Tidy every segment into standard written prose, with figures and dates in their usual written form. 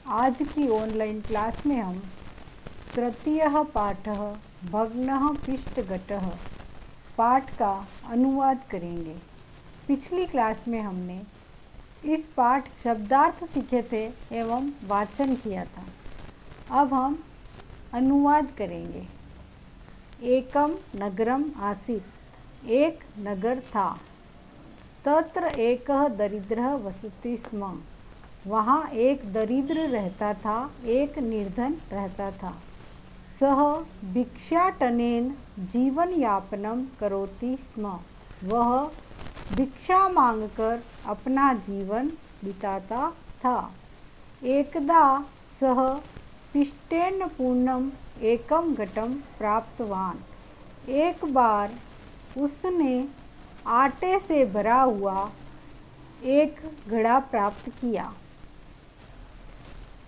आज की online class में हम तृतीयः पाठः भग्नः पृष्ठघटः पाठ का अनुवाद करेंगे। पिछली क्लास में हमने इस पाठ शब्दार्थ सीखे थे एवं वाचन किया था। अब हम अनुवाद करेंगे। एकम नगरम आसीत्, एक नगर था। तत्र एकः दरिद्रः वसति स्म, वहाँ एक दरिद्र रहता था, एक निर्धन रहता था। सह भिक्षाटनेन जीवन यापनम करोति स्म, वह भिक्षा मांगकर अपना जीवन बिताता था। एकदा सह पिष्टेन पूर्णम एकम घटम प्राप्तवान, एक बार उसने आटे से भरा हुआ एक घड़ा प्राप्त किया।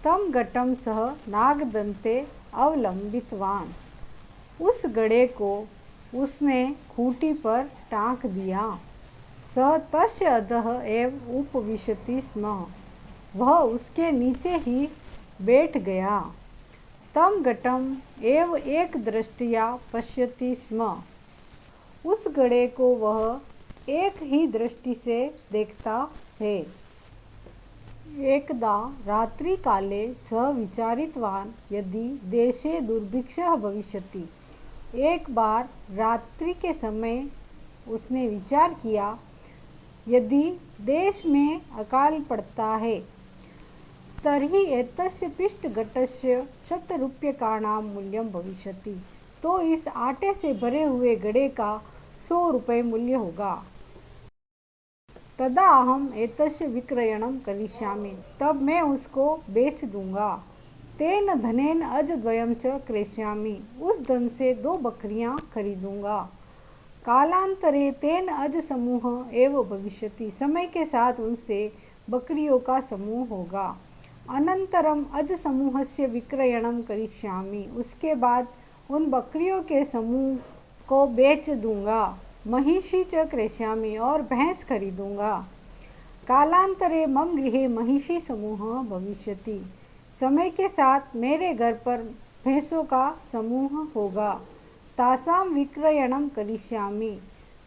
तम घटम सह नागदंते अवलंबितवान, उस घड़े को उसने खूंटी पर टांक दिया। स तस्य अधः एव उपविशति स्म, वह उसके नीचे ही बैठ गया। तम घटम एव एक दृष्टया पश्यति स्म, उस घड़े को वह एक ही दृष्टि से देखता है। एकदा रात्रि काले सः विचारितवान यदि देशे दुर्भिक्षः भविष्यति, एक बार रात्रि के समय उसने विचार किया यदि देश में अकाल पड़ता है तर्हि एतस्य पिष्टघटस्य शतरूप्यकाणां मूल्यं भविष्यति, तो इस आटे से भरे हुए घड़े का 100 रुपये मूल्य होगा। तदा अहम एतस्य विक्रयणं करिष्यामि, तब मैं उसको बेच दूंगा। तेन धनेन अजद्वयं च क्रेष्यामि, उस धन से 2 बकरियां खरीदूंगा। कालांतरे तेन अज समूह एव भविष्यति, समय के साथ उनसे बकरियों का समूह होगा। अनंतरम अज समूहस्य विक्रयणं करिष्यामि, उसके बाद उन बकरियों के समूह को बेच दूंगा। महिषी च क्रेष्यामि, और भैंस खरीदूंगा। कालांतरे मम गृहे महिषी समूह भविष्यति, समय के साथ मेरे घर पर भैंसों का समूह होगा। तासाम विक्रयणं करिष्यामि,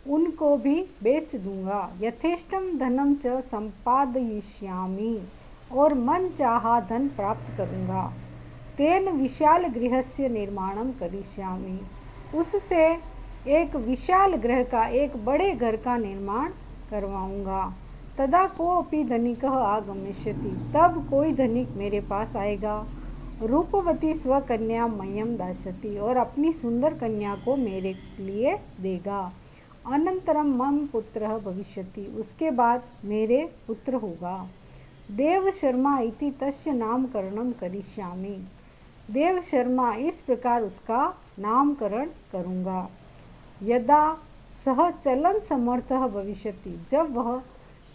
उनको भी बेच दूंगा। यथेष्टम धनम च संपादयिष्यामि, और मन चाहा धन प्राप्त करूंगा। तेन विशाल गृहस्य निर्माणं करिष्यामि, उससे एक विशाल गृह का, एक बड़े घर का निर्माण करवाऊंगा। तदा कोऽपि धनिकः आगमिष्यति, तब कोई धनिक मेरे पास आएगा। रूपवती स्वकन्या मह्यम दास्यति, और अपनी सुंदर कन्या को मेरे लिए देगा। अनंतरम मम पुत्रः भविष्यति, उसके बाद मेरे पुत्र होगा। देव शर्मा इति तस्य नामकरणं करिष्यामि, देव शर्मा इस प्रकार उसका नामकरण करूँगा। यदा सह चलन समर्थः भविष्यति, जब वह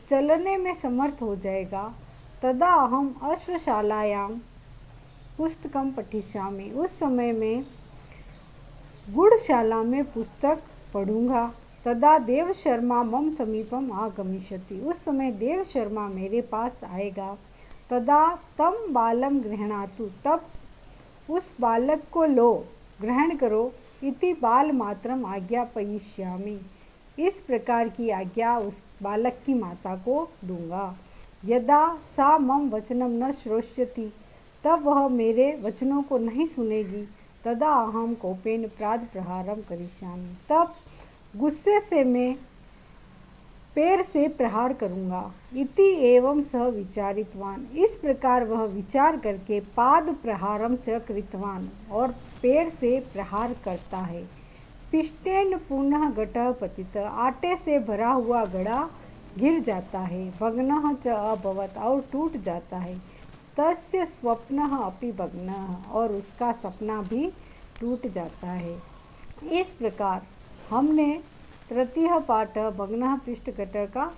चलने में समर्थ हो जाएगा। तदा अहम अश्वशालायां पुस्तकं पठिष्यामि, उस समय में गुड़शाला में पुस्तक पढ़ूंगा। तदा देव शर्मा मम समीपम आगमिष्यति, उस समय देव शर्मा मेरे पास आएगा। तदा तम बालम गृह्णातु, तब उस बालक को लो, ग्रहण करो। इति बाल मात्रम आज्ञापयिष्यामि, इस प्रकार की आज्ञा उस बालक की माता को दूंगा। यदा सा मम वचनम न श्रोष्यति, तब वह मेरे वचनों को नहीं सुनेगी। तदा अहम कोपेन प्राद प्रहारम करिष्यामि, तब गुस्से से मैं पैर से प्रहार करूंगा। इति एवं सह विचारितवान, इस प्रकार वह विचार करके पाद प्रहारम च कृतवान, और पैर से प्रहार करता है। पिष्टेन पुनः घटः पतित, आटे से भरा हुआ घड़ा गिर जाता है। भग्नः च अभवत्, और टूट जाता है। तस्य स्वप्नः अपि भग्नः, और उसका सपना भी टूट जाता है। इस प्रकार हमने तृतीय पाठ भग्नः पृष्ठघटः का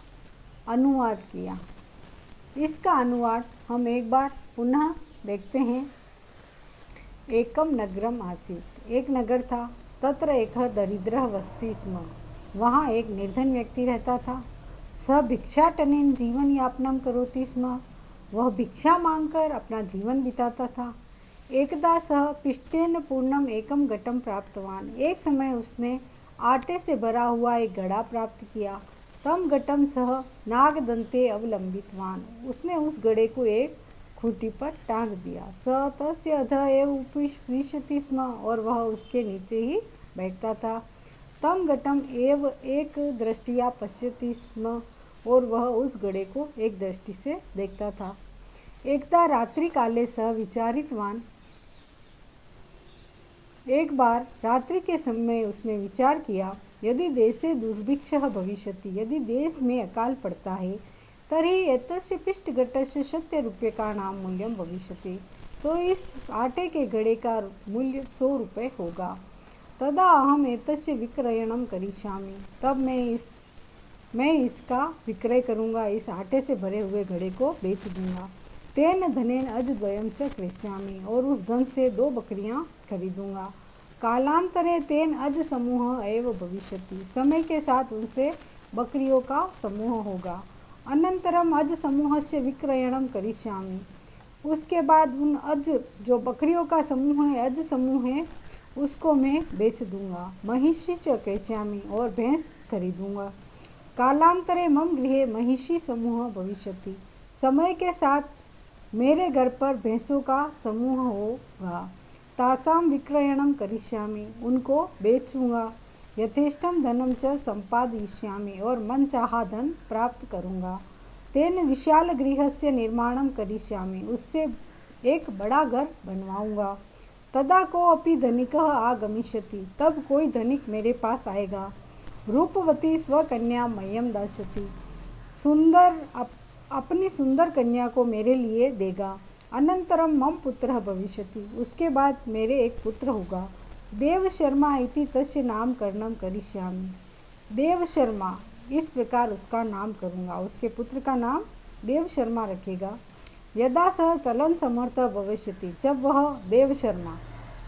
अनुवाद किया। इसका अनुवाद हम एक बार पुनः देखते हैं। एकम नगरम आसीत्, एक नगर था। तत्र एकः दरिद्रः वसति स्म, वहाँ एक निर्धन व्यक्ति रहता था। स भिक्षाटनेन जीवन यापनम करोति स्म, वह भिक्षा मांगकर अपना जीवन बिताता था। एकदा सः पिष्टेन पूर्णम एकम घटम प्राप्तवान। एक समय उसने आटे से भरा हुआ एक घड़ा प्राप्त किया। तम घटम सह नागदंते अवलंबितवान। उसने उस घड़े को एक खूंटी पर टांग दिया। स तस्य अधः एव उपविशति स्म, और वह उसके नीचे ही बैठता था। तम घटम एव एक दृष्टिया पश्यति स्म, और वह उस घड़े को एक दृष्टि से देखता था। एकदा रात्रि काले सह विचारितवान। एक बार रात्रि के समय उसने विचार किया, यदि देशे दुर्भिक्षः भविष्यति, यदि देश में अकाल पड़ता है, तर्हि एतस्य पिष्टघटस्य 100 रूप्यकाणां मूल्यं भविष्यति, तो इस आटे के घड़े का मूल्य 100 रुपये होगा। तदा अहम एतस्य विक्रयणं करिष्यामि, तब मैं इसका विक्रय करूँगा, इस आटे से भरे हुए घड़े को बेच दूँगा। तेन धनेन अजद्वयं च क्रेष्यामि, और उस धन से 2 बकरियाँ खरीदूँगा। कालांतरे तेन अज समूह एव भविष्यति, समय के साथ उनसे बकरियों का समूह होगा। अनंतरम अज समूहस्य विक्रयणं करिष्यामि, उसके बाद उन अज जो बकरियों का समूह है, अज समूह है, उसको मैं बेच दूँगा। महिषी च क्रेष्यामि, और भैंस खरीदूँगा। कालांतरे मम गृहे महिषी समूह भविष्यति, समय के साथ मेरे घर पर भैंसों का समूह होगा। तासाम विक्रयणं करिष्यामि, उनको बेचूंगा। यथेष्टम धनम च संपादयिष्यामि, और मन चाहा धन प्राप्त करूंगा। तेन विशाल गृहस्य निर्माणं करिष्यामि, उससे एक बड़ा घर बनवाऊंगा। तदा को अपि धनिकः आगमिष्यति, तब कोई धनिक मेरे पास आएगा। रूपवती स्वकन्या मह्यम दास्यति, अपनी सुंदर कन्या को मेरे लिए देगा। अनंतरम मम पुत्रः भविष्यति, उसके बाद मेरे एक पुत्र होगा। देव शर्मा इति तस्य नामकरणं करिष्यामि, देव शर्मा, इस प्रकार उसका नाम करूँगा। उसके पुत्र का नाम देव शर्मा रखेगा। यदा सह चलन समर्थ भविष्यति, जब वह देव शर्मा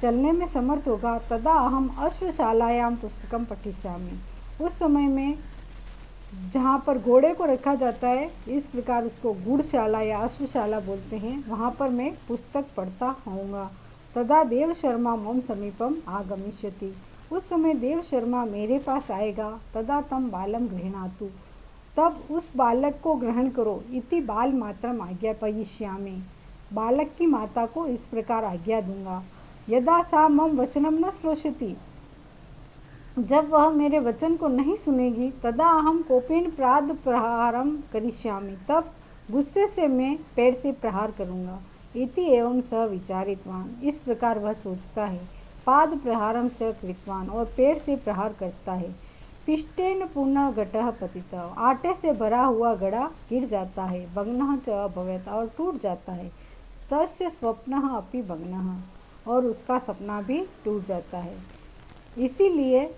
चलने में समर्थ होगा, तदा अहम अश्वशालायां पुस्तकं पठिष्यामि, उस समय में जहाँ पर घोड़े को रखा जाता है, इस प्रकार उसको गुड़शाला या अश्वशाला बोलते हैं, वहाँ पर मैं पुस्तक पढ़ता होऊंगा। तदा देव शर्मा मम समीपम आगमिष्यति, उस समय देव शर्मा मेरे पास आएगा। तदा तम बालम गृह्णातु, तब उस बालक को ग्रहण करो। इति बाल मात्रम आज्ञापयिष्यामि, बालक की माता को इस प्रकार आज्ञा दूंगा। यदा सा मम वचनम न श्रोष्यति, जब वह मेरे वचन को नहीं सुनेगी, तदा अहम कोपेन प्राद प्रहारम करिष्यामि, तब गुस्से से मैं पैर से प्रहार करूँगा। इति एवं स विचारितवान, इस प्रकार वह सोचता है। पाद प्रहारम च कृतवान, और पैर से प्रहार करता है। पिष्टेन पुनः घटः पतितः, आटे से भरा हुआ घड़ा गिर जाता है। भग्नः च अभवत्, और टूट जाता है। तस्य स्वप्नः अपि भग्नः, और उसका सपना भी टूट जाता है। इसीलिए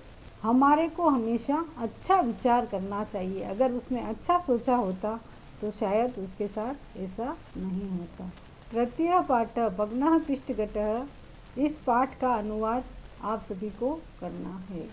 हमारे को हमेशा अच्छा विचार करना चाहिए। अगर उसने अच्छा सोचा होता तो शायद उसके साथ ऐसा नहीं होता। तृतीय पाठ भग्नः पिष्टघटः, इस पाठ का अनुवाद आप सभी को करना है।